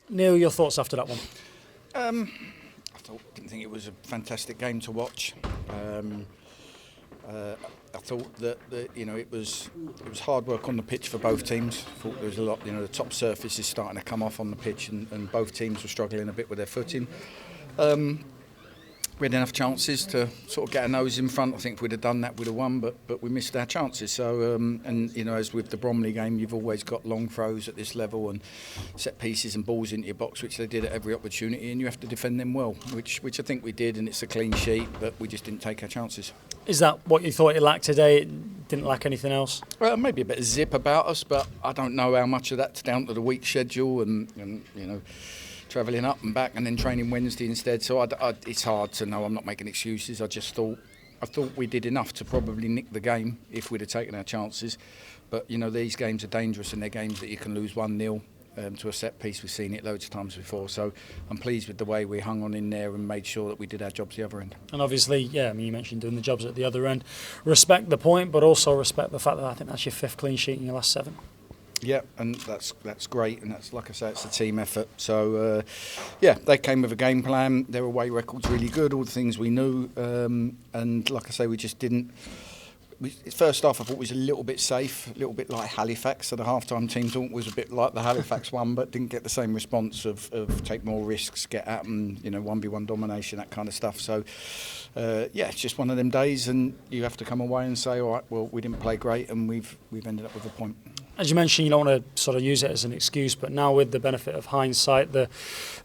Neal, your thoughts after that one? Didn't think it was a fantastic game to watch. I thought that it was hard work on the pitch for both teams. I thought there was a lot. The top surface is starting to come off on the pitch, and both teams were struggling a bit with their footing. We had enough chances to sort of get our nose in front. I think if we'd have done that, we'd have won, but we missed our chances. So, as with the Bromley game, you've always got long throws at this level and set pieces and balls into your box, which they did at every opportunity, and you have to defend them well, which I think we did, and it's a clean sheet, but we just didn't take our chances. Is that what you thought it lacked today? It didn't lack anything else? Well, maybe a bit of zip about us, but I don't know how much of that's down to the week schedule and travelling up and back and then training Wednesday instead. So it's hard to know. I'm not making excuses. I thought we did enough to probably nick the game if we'd have taken our chances. But, these games are dangerous, and they're games that you can lose 1-0 to a set piece. We've seen it loads of times before. So I'm pleased with the way we hung on in there and made sure that we did our jobs the other end. And obviously, you mentioned doing the jobs at the other end. Respect the point, but also respect the fact that I think that's your 5th clean sheet in your last 7. Yeah, and that's great, and that's, like I say, it's a team effort. So, they came with a game plan. Their away record's really good, all the things we knew, and like I say, we just didn't. First half, I thought was a little bit safe, a little bit like Halifax. So the half-time team talk was a bit like the Halifax one, but didn't get the same response of take more risks, get at them, 1v1 domination, that kind of stuff. So, it's just one of them days, and you have to come away and say, all right, well, we didn't play great, and we've ended up with a point. As you mentioned, you don't want to sort of use it as an excuse, but now with the benefit of hindsight, the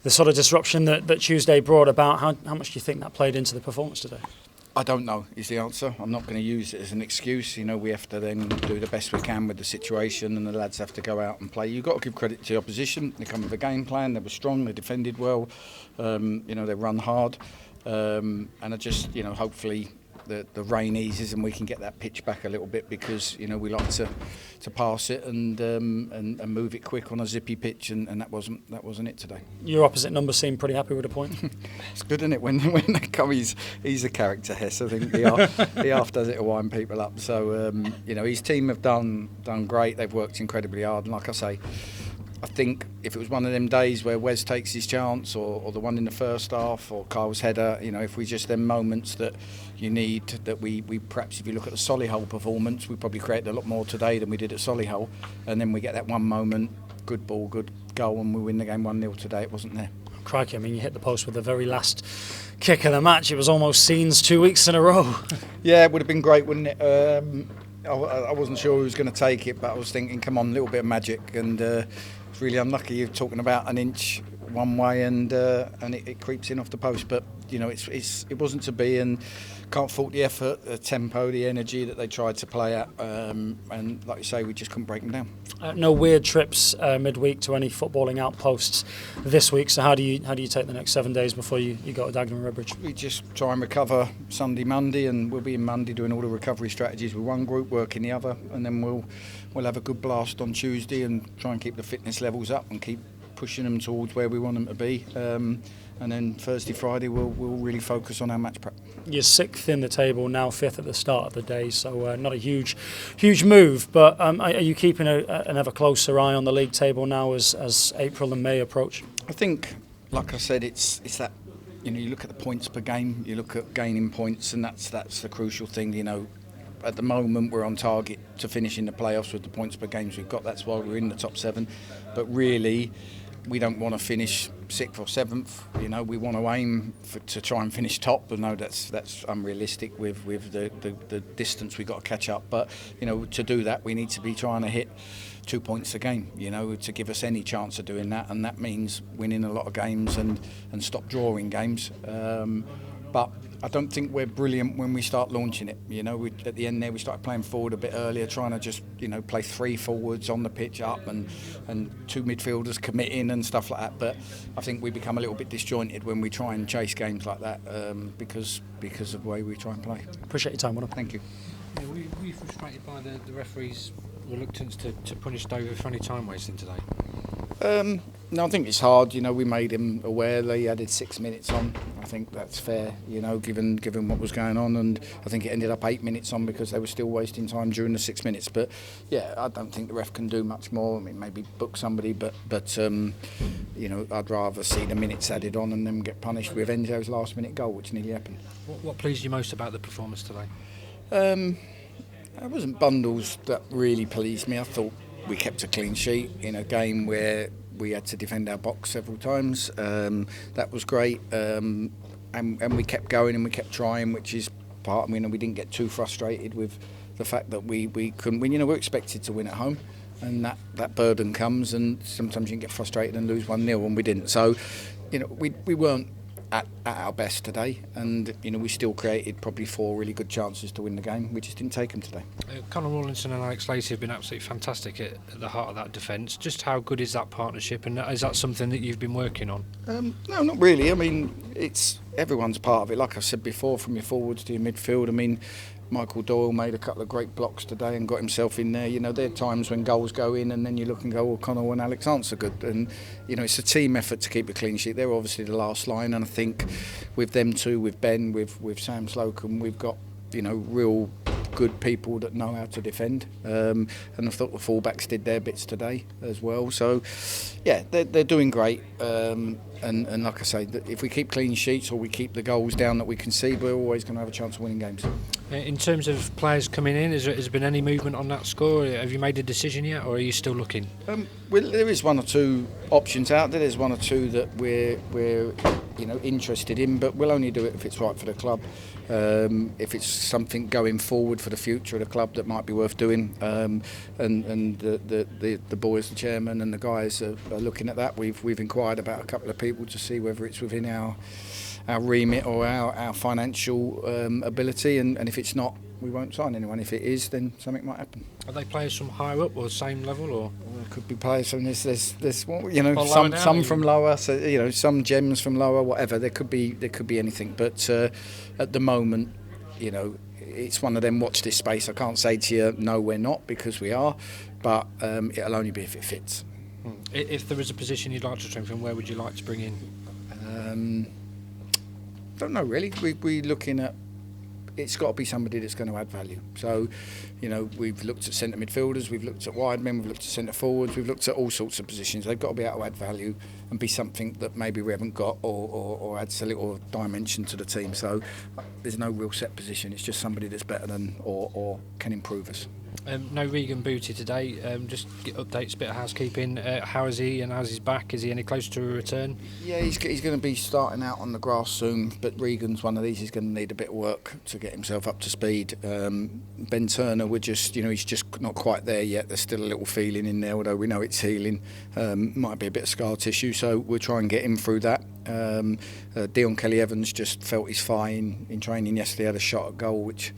sort of disruption that Tuesday brought about, how much do you think that played into the performance today? I don't know is the answer. I'm not going to use it as an excuse. We have to then do the best we can with the situation, and the lads have to go out and play. You've got to give credit to the opposition. They come with a game plan. They were strong. They defended well. They run hard. And I just, hopefully the rain eases and we can get that pitch back a little bit, because we like to pass it and move it quick on a zippy pitch, and that wasn't it today. Your opposite number seemed pretty happy with the point. It's good, isn't it, when they come? He's a character, Hess. I think he half does it to wind people up. So his team have done great. They've worked incredibly hard, and like I say, I think if it was one of them days where Wes takes his chance, or the one in the first half, or Kyle's header, if we just them moments that you need, that we perhaps, if you look at the Solihull performance, we probably created a lot more today than we did at Solihull, and then we get that one moment, good ball, good goal, and we win the game 1-0 today. It wasn't there. Crikey, you hit the post with the very last kick of the match. It was almost scenes 2 weeks in a row. Yeah, it would have been great, wouldn't it? I wasn't sure who was going to take it, but I was thinking, come on, a little bit of magic, and it's really unlucky. You're talking about an inch one way, and it creeps in off the post. But it wasn't to be, and can't fault the effort, the tempo, the energy that they tried to play at. And like you say, we just couldn't break them down. No weird trips midweek to any footballing outposts this week. So how do you take the next 7 days before you go to Dagenham and Redbridge? We just try and recover Sunday, Monday, and we'll be in Monday doing all the recovery strategies with one group, working the other, and then we'll have a good blast on Tuesday and try and keep the fitness levels up and keep pushing them towards where we want them to be. And then Thursday, Friday, we'll really focus on our match prep. You're 6th in the table now, 5th at the start of the day, so not a huge move. But are you keeping an ever closer eye on the league table now as April and May approach? I think, like I said, it's that. You look at the points per game, you look at gaining points, and that's the crucial thing. At the moment, we're on target to finish in the playoffs with the points per games we've got. That's why we're in the top 7. But really, we don't want to finish 6th or 7th. We want to aim to try and finish top. I know that's unrealistic with the distance we've got to catch up. But to do that, we need to be trying to hit 2 points a game. To give us any chance of doing that, and that means winning a lot of games and stop drawing games. But I don't think we're brilliant when we start launching it. At the end there, we started playing forward a bit earlier, trying to just play 3 forwards on the pitch up and 2 midfielders committing and stuff like that. But I think we become a little bit disjointed when we try and chase games like that because of the way we try and play. Appreciate your time, Will. Thank you. Yeah, were you frustrated by the referee's reluctance to punish Dover for any time wasting today? No, I think it's hard. We made him aware that he added 6 minutes on. I think that's fair, given what was going on. And I think it ended up 8 minutes on because they were still wasting time during the 6 minutes. But yeah, I don't think the ref can do much more. I mean, maybe book somebody, but I'd rather see the minutes added on and them get punished with Enzo's last minute goal, which nearly happened. What pleased you most about the performance today? It wasn't bundles that really pleased me. I thought we kept a clean sheet in a game where we had to defend our box several times. That was great, and we kept going and we kept trying, which is part. We didn't get too frustrated with the fact that we couldn't win. We're expected to win at home, and that burden comes, and sometimes you can get frustrated and lose 1-0, and we didn't. So, we weren't at our best today, and we still created probably 4 really good chances to win the game. We just didn't take them today. Conor Rawlinson and Alex Lacey have been absolutely fantastic at the heart of that defence. Just how good is that partnership, and is that something that you've been working on? No, not really. I mean, it's everyone's part of it. Like I said before, from your forwards to your midfield. I mean, Michael Doyle made a couple of great blocks today and got himself in there. There are times when goals go in and then you look and go, well, Conor and Alex aren't so good. And, it's a team effort to keep a clean sheet. They're obviously the last line, and I think with them too, with Ben, with Sam Slocum, we've got, real good people that know how to defend. And I thought the fullbacks did their bits today as well. So, yeah, they're doing great. And like I say, if we keep clean sheets or we keep the goals down that we can see, we're always going to have a chance of winning games. In terms of players coming in, has there been any movement on that score? Have you made a decision yet, or are you still looking? Well, there is 1 or 2 options out there. There's 1 or 2 that we're interested in, but we'll only do it if it's right for the club. If it's something going forward for the future of the club that might be worth doing, and the boys, the chairman and the guys are looking at that. We've inquired about a couple of people to see whether it's within our remit or our financial ability, and if it's not, we won't sign anyone. If it is, then something might happen. Are they players from higher up or same level, or? Well, it could be players from there's some from lower, so some gems from lower, whatever. There could be anything, but at the moment, it's one of them. Watch this space. I can't say to you, no, we're not, because we are, but it'll only be if it fits. If there was a position you'd like to strengthen, where would you like to bring in? Don't know really. We're looking at. It's got to be somebody that's going to add value. So, we've looked at centre midfielders, we've looked at wide men, we've looked at centre forwards, we've looked at all sorts of positions. They've got to be able to add value and be something that maybe we haven't got, or adds a little dimension to the team. So, there's no real set position. It's just somebody that's better than or can improve us. No Regan Booty today. Just get updates, bit of housekeeping. How is he and how's his back? Is he any closer to a return? Yeah, he's going to be starting out on the grass soon, but Regan's one of these. He's going to need a bit of work to get himself up to speed. Ben Turner, we're just, he's just not quite there yet. There's still a little feeling in there, although we know it's healing. Might be a bit of scar tissue, so we'll try and get him through that. Dion Kelly-Evans just felt his thigh in training yesterday, had a shot at goal, which...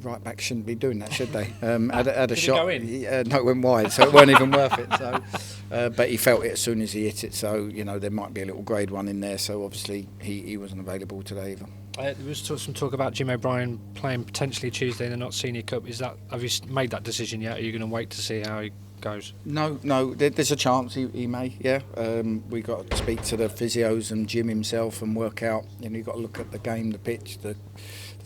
right back shouldn't be doing that, should they? Had a shot. Did it go in? No, it went wide, so it weren't even worth it. So, but he felt it as soon as he hit it. So there might be a little grade 1 in there. So obviously he wasn't available today either. There was some talk about Jim O'Brien playing potentially Tuesday in the Not Senior Cup. Have you made that decision yet? Or are you going to wait to see how he goes? No. There's a chance he may. Yeah. We got to speak to the physios and Jim himself and work out. You've got to look at the game, the pitch, the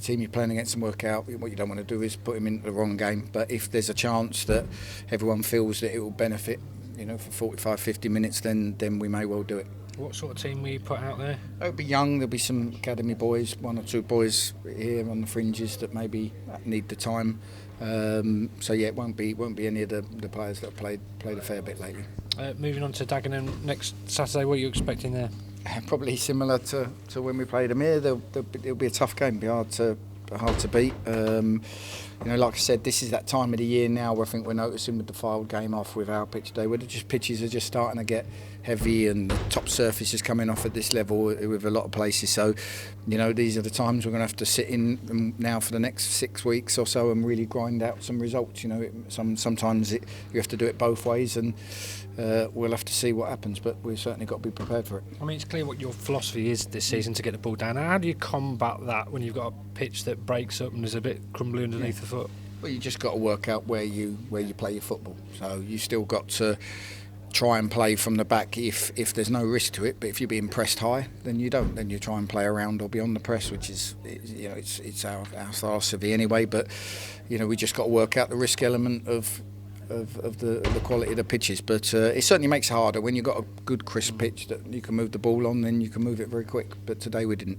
team you're playing against and work out. What you don't want to do is put him into the wrong game, but if there's a chance that everyone feels that it will benefit for 45-50 minutes, then we may well do it. What sort of team will you put out there? It'll be young. There'll be some academy boys, 1 or 2 boys here on the fringes that maybe need the time. So yeah, it won't be any of the players that have played a fair bit lately. Moving on to Dagenham next Saturday, what are you expecting there? Probably similar to when we played them here. It'll be a tough game. It'll be hard to beat. Like I said, this is that time of the year now where I think we're noticing with the filed game off with our pitch day, where pitches are just starting to get heavy and the top surface is coming off at this level with a lot of places. So, these are the times we're going to have to sit in now for the next 6 weeks or so and really grind out some results. Sometimes you have to do it both ways, and we'll have to see what happens, but we've certainly got to be prepared for it. I mean, it's clear what your philosophy is this season to get the ball down. How do you combat that when you've got a pitch that breaks up and there's a bit crumbly underneath the foot? Well, you just got to work out where you play your football. So you still got to try and play from the back if there's no risk to it. But if you're being pressed high, then you don't. Then you try and play around or beyond the press, which is, you know, it's our philosophy anyway. But you know, we just got to work out the risk element of the quality of the pitches. But it certainly makes it harder when you've got a good crisp pitch that you can move the ball on. Then you can move it very quick. But today we didn't.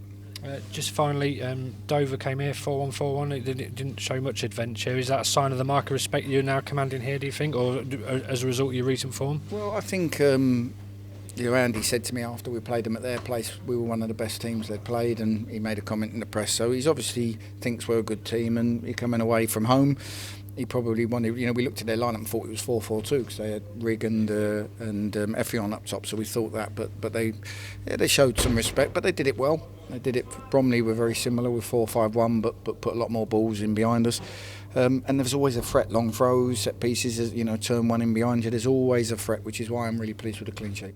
Just finally, Dover came here 4-1-4-1. It didn't show much adventure. Is that a sign of the mark of respect you're now commanding here, do you think, or as a result of your recent form? Well, I think Andy said to me after we played them at their place, we were one of the best teams they'd played, and he made a comment in the press. So he's obviously thinks we're a good team, and you're coming away from home. He probably wanted, you know, we looked at their lineup and thought it was 4-4-2 because they had Rigg and Effion up top, so we thought that. But they showed some respect, but they did it well. They did it. Bromley were very similar with 4-5-1, but put a lot more balls in behind us. And there's always a threat, long throws, set pieces, you know, turn one in behind you. There's always a threat, which is why I'm really pleased with the clean sheet.